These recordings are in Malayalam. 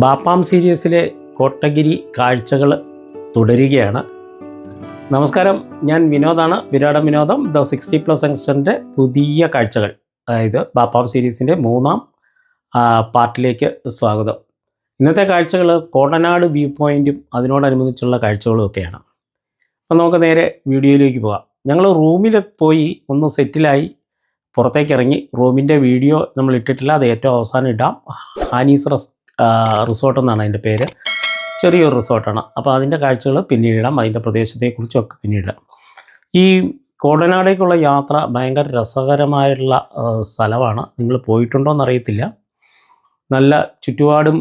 ബാപ്പാം സീരീസിലെ കോട്ടഗിരി കാഴ്ചകൾ തുടരുകയാണ്. നമസ്കാരം, ഞാൻ വിനോദാണ്. വിരാടം വിനോദം ദ 60+ യങ്സ്റ്ററിൻ്റെ പുതിയ കാഴ്ചകൾ, അതായത് ബാപ്പാം സീരീസിൻ്റെ 3ാം പാർട്ടിലേക്ക് സ്വാഗതം. ഇന്നത്തെ കാഴ്ചകൾ കോടനാട് വ്യൂ പോയിൻറ്റും അതിനോടനുബന്ധിച്ചുള്ള കാഴ്ചകളും ഒക്കെയാണ്. അപ്പം നമുക്ക് നേരെ വീഡിയോയിലേക്ക് പോകാം. ഞങ്ങൾ റൂമിൽ പോയി ഒന്ന് സെറ്റിലായി പുറത്തേക്ക് ഇറങ്ങി. റൂമിൻ്റെ വീഡിയോ നമ്മൾ ഇട്ടിട്ടില്ല, അത് ഏറ്റവും അവസാനം ഇടാം. ഹാനീസ് റിസോർട്ട് എന്നാണ് അതിൻ്റെ പേര്. ചെറിയൊരു റിസോർട്ടാണ്. അപ്പോൾ അതിൻ്റെ കാഴ്ചകൾ പിന്നീടിടാം, അതിൻ്റെ പ്രദേശത്തെക്കുറിച്ചൊക്കെ പിന്നീടിടാം. ഈ കോടനാടേക്കുള്ള യാത്ര ഭയങ്കര രസകരമായിട്ടുള്ള സ്ഥലമാണ്. നിങ്ങൾ പോയിട്ടുണ്ടോ എന്നറിയത്തില്ല. നല്ല ചുറ്റുപാടും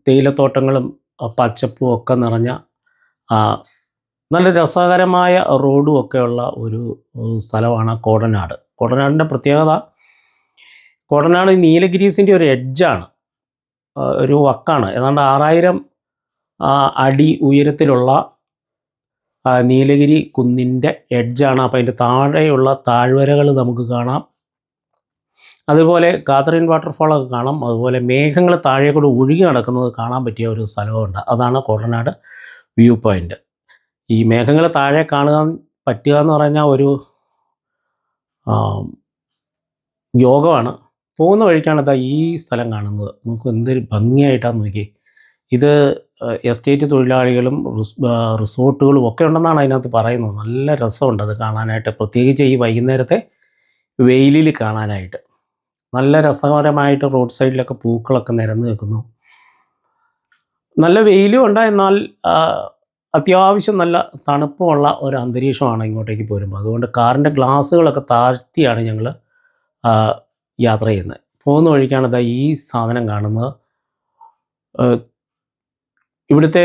തേയിലത്തോട്ടങ്ങളും പച്ചപ്പും ഒക്കെ നിറഞ്ഞ നല്ല രസകരമായ റോഡും ഒക്കെയുള്ള ഒരു സ്ഥലമാണ് കോടനാട്. കോടനാടിൻ്റെ പ്രത്യേകത, കോടനാട് നീലഗിരീസിൻ്റെ ഒരു എഡ്ജാണ്, ഒരു വക്കാണ്. ഏതാണ്ട് 6000 അടി ഉയരത്തിലുള്ള നീലഗിരി കുന്നിൻ്റെ എഡ്ജാണ്. അപ്പോൾ അതിൻ്റെ താഴെയുള്ള താഴ്വരകൾ നമുക്ക് കാണാം. അതുപോലെ കാതറിൻ വാട്ടർഫാളൊക്കെ കാണാം. അതുപോലെ മേഘങ്ങൾ താഴെ കൂടെ ഒഴുകി നടക്കുന്നത് കാണാൻ പറ്റിയ ഒരു സ്ഥലമുണ്ട്. അതാണ് കോടനാട് വ്യൂ പോയിൻ്റ്. ഈ മേഘങ്ങൾ താഴെ കാണാൻ പറ്റുക എന്ന് പറഞ്ഞാൽ ഒരു യോഗമാണ്. പോകുന്ന വഴിക്കാണ് ഇതാ ഈ സ്ഥലം കാണുന്നത്. നമുക്ക് എന്തൊരു ഭംഗിയായിട്ടാണ് നോക്കി. ഇത് എസ്റ്റേറ്റ് തൊഴിലാളികളും റിസോർട്ടുകളും ഒക്കെ ഉണ്ടെന്നാണ് അതിനകത്ത് പറയുന്നത്. നല്ല രസമുണ്ട് അത് കാണാനായിട്ട്, പ്രത്യേകിച്ച് ഈ വൈകുന്നേരത്തെ വെയിലിൽ കാണാനായിട്ട്. നല്ല രസകരമായിട്ട് റോഡ് സൈഡിലൊക്കെ പൂക്കളൊക്കെ നിരന്ന് നിൽക്കുന്നു. നല്ല വെയിലും ഉണ്ട്, എന്നാൽ അത്യാവശ്യം നല്ല തണുപ്പുമുള്ള ഒരു അന്തരീക്ഷമാണ് ഇങ്ങോട്ടേക്ക് പോരുമ്പോൾ. അതുകൊണ്ട് കാറിൻ്റെ ഗ്ലാസ്സുകളൊക്കെ താഴ്ത്തിയാണ് ഞങ്ങൾ യാത്ര ചെയ്യുന്നത്. പോകുന്ന വഴിക്കാണ് ഇതാ ഈ സാധനം കാണുന്നത്. ഇവിടുത്തെ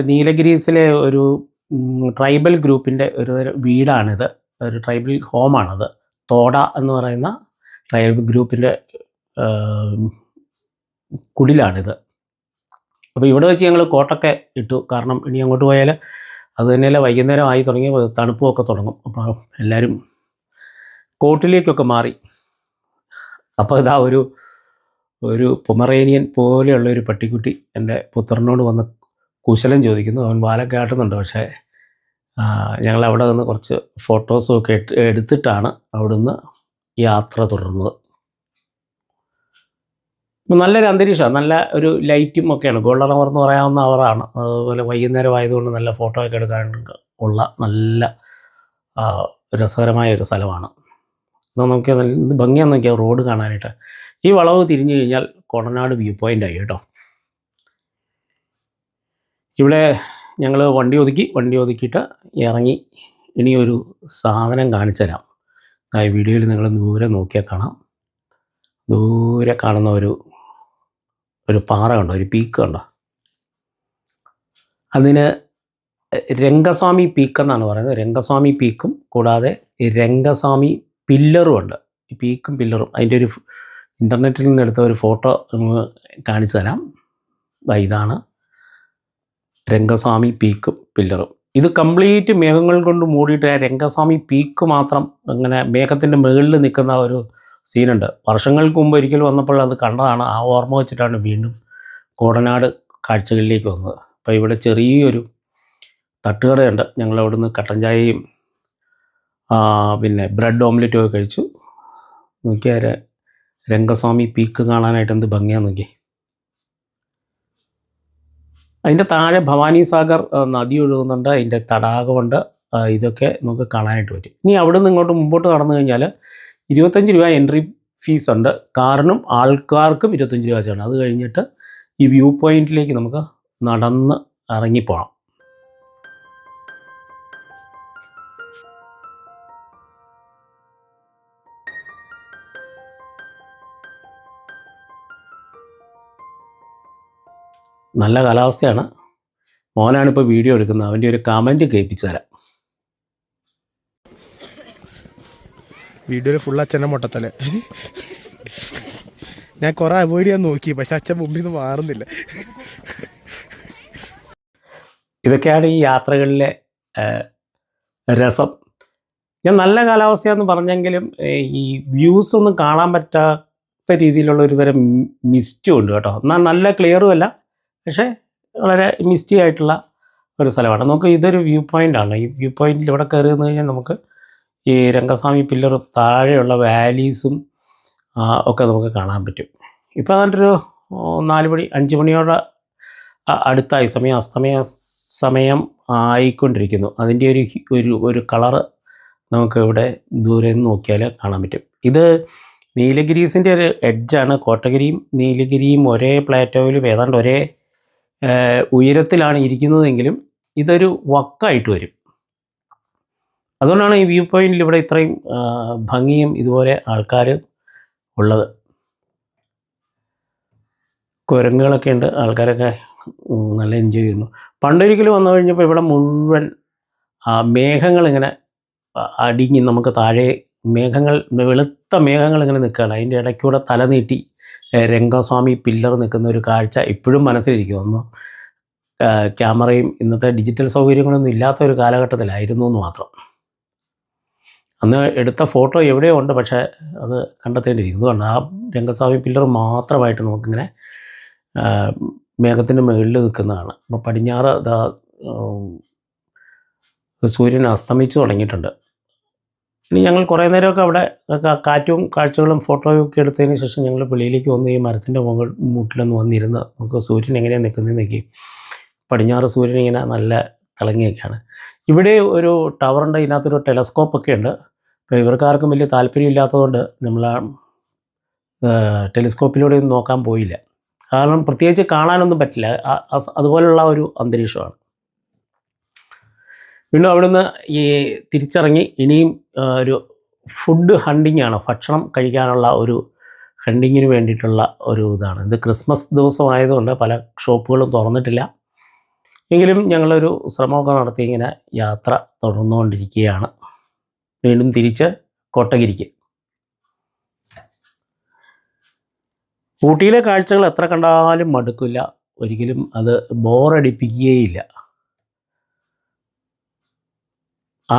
നീലഗിരീസിലെ ഒരു ട്രൈബൽ ഗ്രൂപ്പിൻ്റെ ഒരു വീടാണിത്, ഒരു ട്രൈബൽ ഹോമാണത്. തോട എന്ന് പറയുന്ന ട്രൈബൽ ഗ്രൂപ്പിൻ്റെ കുടിലാണിത്. അപ്പോൾ ഇവിടെ വെച്ച് ഞങ്ങൾ കോട്ടൊക്കെ ഇട്ടു. കാരണം ഇനി അങ്ങോട്ട് പോയാൽ അത് തന്നെയല്ല, വൈകുന്നേരം ആയി തുടങ്ങി തണുപ്പുമൊക്കെ തുടങ്ങും. അപ്പോൾ എല്ലാവരും കോട്ടിലേക്കൊക്കെ മാറി. അപ്പോൾ ഇതാ ഒരു പൊമറേനിയൻ പോലെയുള്ള ഒരു പട്ടിക്കുട്ടി എൻ്റെ പുത്രനോട് വന്ന് കുശലം ചോദിക്കുന്നു. അവൻ വാലൊക്കെ ആട്ടുന്നുണ്ട്. പക്ഷേ ഞങ്ങൾ അവിടെ നിന്ന് കുറച്ച് ഫോട്ടോസും ഒക്കെ എടുത്തിട്ടാണ് അവിടുന്ന് യാത്ര തുടർന്നത്. നല്ലൊരു അന്തരീക്ഷമാണ്, നല്ല ഒരു ലൈറ്റും ഒക്കെയാണ്. ഗോൾഡൻ അവർ എന്ന് പറയാവുന്ന അവറാണ്. അതുപോലെ വൈകുന്നേരം ആയതുകൊണ്ട് നല്ല ഫോട്ടോ ഒക്കെ എടുക്കാൻ ഉള്ള നല്ല രസകരമായ ഒരു സ്ഥലമാണ്. എന്നാൽ നോക്കിയാൽ നല്ല ഭംഗിയാന്ന് നോക്കിയാൽ റോഡ് കാണാനായിട്ട്. ഈ വളവ് തിരിഞ്ഞു കഴിഞ്ഞാൽ കോടനാട് വ്യൂ പോയിൻ്റായി കേട്ടോ. ഇവിടെ ഞങ്ങൾ വണ്ടി ഒതുക്കിയിട്ട് ഇറങ്ങി. ഇനിയൊരു സാധനം കാണിച്ചു തരാം. ഈ വീഡിയോയിൽ നിങ്ങൾ ദൂരെ നോക്കിയാൽ കാണാം. ദൂരെ കാണുന്ന ഒരു പാറ കണ്ടോ, ഒരു പീക്ക് കണ്ടോ. അതിന് രംഗസ്വാമി പീക്ക് എന്നാണ് പറയുന്നത്. രംഗസ്വാമി പീക്കും കൂടാതെ രംഗസ്വാമി പില്ലറും ഉണ്ട്. ഈ പീക്കും പില്ലറും അതിൻ്റെ ഒരു ഇൻ്റർനെറ്റിൽ നിന്ന് എടുത്ത ഒരു ഫോട്ടോ കാണിച്ചു തരാം. ഇതാണ് രംഗസ്വാമി പീക്കും പില്ലറും. ഇത് കംപ്ലീറ്റ് മേഘങ്ങൾ കൊണ്ട് മൂടിയിട്ട് രംഗസ്വാമി പീക്ക് മാത്രം അങ്ങനെ മേഘത്തിൻ്റെ മുകളിൽ നിൽക്കുന്ന ഒരു സീനുണ്ട്. വർഷങ്ങൾക്ക് മുമ്പ് ഒരിക്കൽ വന്നപ്പോൾ അത് കണ്ടതാണ്. ആ ഓർമ്മ വെച്ചിട്ടാണ് വീണ്ടും കോടനാട് കാഴ്ചകളിലേക്ക് വന്നത്. അപ്പോൾ ഇവിടെ ചെറിയൊരു തട്ടുകടയുണ്ട്. ഞങ്ങൾ അവിടുന്ന് കട്ടൻ ചായയും പിന്നെ ബ്രെഡ് ഓംലെറ്റും ഒക്കെ കഴിച്ചു. നോക്കിയാൽ രംഗസ്വാമി പീക്ക് കാണാനായിട്ട് എന്ത് ഭംഗിയാന്ന് നോക്കി. അതിൻ്റെ താഴെ ഭവാനി സാഗർ നദി ഒഴുകുന്നുണ്ട്, അതിൻ്റെ തടാകമുണ്ട്. ഇതൊക്കെ നമുക്ക് കാണാനായിട്ട് പറ്റും. ഇനി അവിടെ നിന്ന് ഇങ്ങോട്ട് മുമ്പോട്ട് കടന്നു കഴിഞ്ഞാൽ 25 രൂപ എൻട്രി ഫീസ് ഉണ്ട്. കാറിനും ആൾക്കാർക്കും 25 രൂപ വെച്ചാണ്. അത് കഴിഞ്ഞിട്ട് ഈ വ്യൂ പോയിൻറ്റിലേക്ക് നമുക്ക് നടന്ന് ഇറങ്ങിപ്പോകാം. നല്ല കാലാവസ്ഥയാണ്. മോനാണിപ്പോൾ വീഡിയോ എടുക്കുന്നത്. അവൻ്റെ ഒരു കമൻറ്റ് കേൾപ്പിച്ചു തരാം. വീഡിയോയിൽ ഫുൾ അച്ഛൻ്റെ മുട്ടത്തല്ലേ. ഞാൻ കുറെ അവോയ്ഡ് ചെയ്യാൻ നോക്കി, പക്ഷെ അച്ഛൻ മുമ്പിൽ നിന്ന് മാറുന്നില്ല. ഇതൊക്കെയാണ് ഈ യാത്രകളിലെ രസം. ഞാൻ നല്ല കാലാവസ്ഥയാണെന്ന് പറഞ്ഞെങ്കിലും ഈ വ്യൂസ് ഒന്നും കാണാൻ വെളുത്ത രീതിയിലുള്ള ഒരു തരം മിസ്റ്റും ഉണ്ട് കേട്ടോ. എന്നാൽ നല്ല ക്ലിയറും അല്ല, പക്ഷേ വളരെ മിസ്റ്റി ആയിട്ടുള്ള ഒരു സ്ഥലമാണ്. നമുക്ക് ഇതൊരു വ്യൂ പോയിൻ്റാണ്. ഈ വ്യൂ പോയിൻറ്റിൽ ഇവിടെ കയറി നിന്ന് കഴിഞ്ഞാൽ നമുക്ക് ഈ രംഗസ്വാമി പില്ലറും താഴെയുള്ള വാലീസും ഒക്കെ നമുക്ക് കാണാൻ പറ്റും. ഇപ്പോൾ അതിൻ്റെ 4 മണി 5 മണിയോടെ അടുത്തായി, അസ്തമയം ആയിക്കൊണ്ടിരിക്കുന്നു. അതിൻ്റെ ഒരു കളറ് നമുക്ക് ഇവിടെ ദൂരെ നിന്ന് നോക്കിയാൽ കാണാൻ പറ്റും. ഇത് നീലഗിരീസിൻ്റെ ഒരു എഡ്ജാണ്. കോട്ടഗിരിയും നീലഗിരിയും ഒരേ പ്ലാറ്റോയിലും ഏതാണ്ട് ഒരേ ഉയരത്തിലാണ് ഇരിക്കുന്നതെങ്കിലും ഇതൊരു വക്കായിട്ട് വരും. അതുകൊണ്ടാണ് ഈ വ്യൂ പോയിൻറ്റിൽ ഇവിടെ ഇത്രയും ഭംഗിയും ഇതുപോലെ ആൾക്കാർ ഉള്ളത്. കുരങ്ങുകളൊക്കെ ഉണ്ട്, ആൾക്കാരൊക്കെ നല്ല എൻജോയ് ചെയ്യുന്നു. പണ്ടൊരിക്കലും വന്നു കഴിഞ്ഞപ്പോൾ ഇവിടെ മുഴുവൻ മേഘങ്ങളിങ്ങനെ അടിഞ്ഞ് നമുക്ക് താഴെ വെളുത്ത മേഘങ്ങൾ ഇങ്ങനെ നിൽക്കുകയാണ്. അതിൻ്റെ ഇടയ്ക്കൂടെ തല നീട്ടി രംഗസ്വാമി പില്ലർ നിൽക്കുന്ന ഒരു കാഴ്ച ഇപ്പോഴും മനസ്സിലിരിക്കും. ഒന്നും ക്യാമറയും ഇന്നത്തെ ഡിജിറ്റൽ സൗകര്യങ്ങളൊന്നും ഇല്ലാത്ത ഒരു കാലഘട്ടത്തിലായിരുന്നു എന്ന് മാത്രം. അന്ന് എടുത്ത ഫോട്ടോ എവിടെയോ ഉണ്ട്, പക്ഷേ അത് കണ്ടെത്തേണ്ടിയിരിക്കുന്നു. അതുകൊണ്ട് ആ രംഗസ്വാമി പില്ലർ മാത്രമായിട്ട് നമുക്കിങ്ങനെ മേഘത്തിൻ്റെ മുകളിൽ നിൽക്കുന്നതാണ്. അപ്പോൾ പടിഞ്ഞാറ് സൂര്യൻ അസ്തമിച്ചു തുടങ്ങിയിട്ടുണ്ട്. ഇനി ഞങ്ങൾ കുറേ നേരമൊക്കെ അവിടെ കാറ്റും കാഴ്ചകളും ഫോട്ടോയും ഒക്കെ എടുത്തതിന് ശേഷം ഞങ്ങൾ വെളിയിലേക്ക് വന്ന് ഈ മരത്തിൻ്റെ മൂട്ടിലൊന്ന് വന്നിരുന്ന് നമുക്ക് സൂര്യൻ എങ്ങനെയാണ് നിൽക്കുന്നത് നോക്കി. പടിഞ്ഞാറ് സൂര്യൻ ഇങ്ങനെ നല്ല തിളങ്ങിയൊക്കെയാണ്. ഇവിടെ ഒരു ടവറുണ്ട്, ഇതിനകത്തൊരു ടെലസ്കോപ്പൊക്കെ ഉണ്ട്. അപ്പോൾ ഇവർക്കാർക്കും വലിയ താല്പര്യമില്ലാത്തതുകൊണ്ട് നമ്മൾ ആ ടെലിസ്കോപ്പിലൂടെ ഒന്നും നോക്കാൻ പോയില്ല. കാരണം പ്രത്യേകിച്ച് കാണാനൊന്നും പറ്റില്ല, അതുപോലുള്ള ഒരു അന്തരീക്ഷമാണ്. വീണ്ടും അവിടുന്ന് ഈ തിരിച്ചിറങ്ങി ഇനിയും ഒരു ഫുഡ് ഹണ്ടിങ്ങാണ്, ഭക്ഷണം കഴിക്കാനുള്ള ഒരു ഹണ്ടിങ്ങിന് വേണ്ടിയിട്ടുള്ള ഒരു ഇതാണ്. ഇത് ക്രിസ്മസ് ദിവസമായതുകൊണ്ട് പല ഷോപ്പുകളും തുറന്നിട്ടില്ല. എങ്കിലും ഞങ്ങളൊരു ശ്രമമൊക്കെ നടത്തി ഇങ്ങനെ യാത്ര തുടർന്നുകൊണ്ടിരിക്കുകയാണ്. വീണ്ടും തിരിച്ച് കോട്ടഗിരിക്ക്. ഊട്ടിയിലെ കാഴ്ചകൾ എത്ര കണ്ടാലും മടുക്കില്ല, ഒരിക്കലും അത് ബോറടിപ്പിക്കുകയില്ല. ആ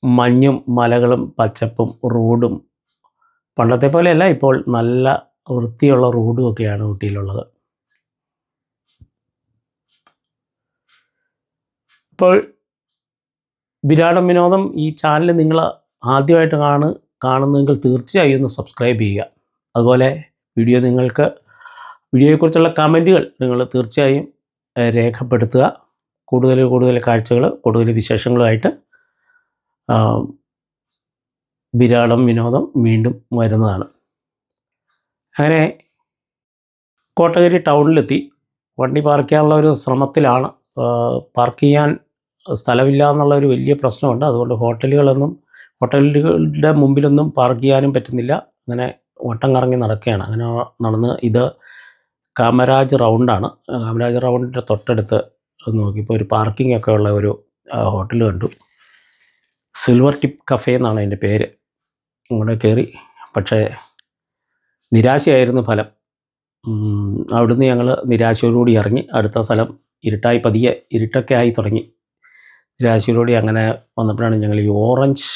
മഞ്ഞും മലകളും പച്ചപ്പും റോഡും പണ്ടത്തെ പോലെയല്ല, ഇപ്പോൾ നല്ല വൃത്തിയുള്ള റോഡും ഒക്കെയാണ് ഊട്ടിയിലുള്ളത്. ഇപ്പോൾ വിരാടം വിനോദം ഈ ചാനൽ നിങ്ങൾ ആദ്യമായിട്ട് കാണുന്നതെങ്കിൽ തീർച്ചയായും ഒന്ന് സബ്സ്ക്രൈബ് ചെയ്യുക. അതുപോലെ വീഡിയോയെക്കുറിച്ചുള്ള കമൻറ്റുകൾ നിങ്ങൾ തീർച്ചയായും രേഖപ്പെടുത്തുക. കൂടുതൽ കാഴ്ചകൾ, കൂടുതൽ വിശേഷങ്ങളുമായിട്ട് വിരാടം വിനോദം വീണ്ടും വരുന്നതാണ്. അങ്ങനെ കോട്ടഗിരി ടൗണിലെത്തി. വണ്ടി പാർക്ക് ചെയ്യാനുള്ള ഒരു ശ്രമത്തിലാണ്. പാർക്ക് ചെയ്യാൻ സ്ഥലമില്ല എന്നുള്ള ഒരു വലിയ പ്രശ്നമുണ്ട്. അതുകൊണ്ട് ഹോട്ടലുകളുടെ മുമ്പിലൊന്നും പാർക്ക് ചെയ്യാനും പറ്റുന്നില്ല. അങ്ങനെ വട്ടം കറങ്ങി നടക്കുകയാണ്. അങ്ങനെ നടന്ന് ഇത് കാമരാജ് റൗണ്ടാണ്. കാമരാജ് റൗണ്ടിൻ്റെ തൊട്ടടുത്ത് നോക്കിയപ്പോൾ ഒരു പാർക്കിംഗ് ഒക്കെ ഉള്ള ഒരു ഹോട്ടൽ കണ്ടു. സിൽവർ ടിപ്പ് കഫേ എന്നാണ് അതിൻ്റെ പേര്. അവിടെ കയറി, പക്ഷേ നിരാശയായിരുന്നു ഫലം. അവിടുന്ന് ഞങ്ങൾ നിരാശയോടുകൂടി ഇറങ്ങി. അടുത്ത സ്ഥലം പതിയെ ഇരുട്ടൊക്കെ ആയി തുടങ്ങി. നിരാശയോടുകൂടി അങ്ങനെ വന്നപ്പോഴാണ് ഞങ്ങൾ ഈ ഓറഞ്ച്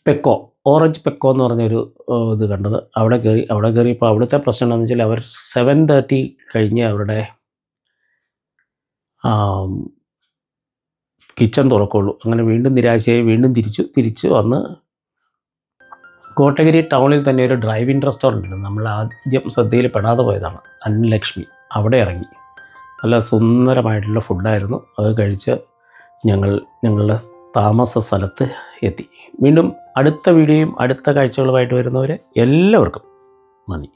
പെക്കോ എന്ന് പറഞ്ഞൊരു ഇത് കണ്ടത്. അവിടെ കയറിയപ്പോൾ അവിടുത്തെ പ്രശ്നം എന്താണെന്ന് വെച്ചാൽ അവർ 7:30 കഴിഞ്ഞ് അവരുടെ കിച്ചൺ തുറക്കുള്ളൂ. അങ്ങനെ വീണ്ടും നിരാശയായി വീണ്ടും തിരിച്ച് വന്ന് കോട്ടഗിരി ടൗണിൽ തന്നെ ഒരു ഡ്രൈവ് ഇൻ റെസ്റ്റോറൻ്റ് ഉണ്ട്. നമ്മൾ ആദ്യം ശ്രദ്ധയിൽ പെടാതെ പോയതാണ്, അന്നലക്ഷ്മി. അവിടെ ഇറങ്ങി. നല്ല സുന്ദരമായിട്ടുള്ള ഫുഡായിരുന്നു. അത് കഴിച്ച് ഞങ്ങളുടെ താമസ സ്ഥലത്ത് എത്തി. വീണ്ടും അടുത്ത വീഡിയോയും അടുത്ത കാഴ്ചകളുമായിട്ട് വരുന്നവരെ എല്ലാവർക്കും നന്ദി.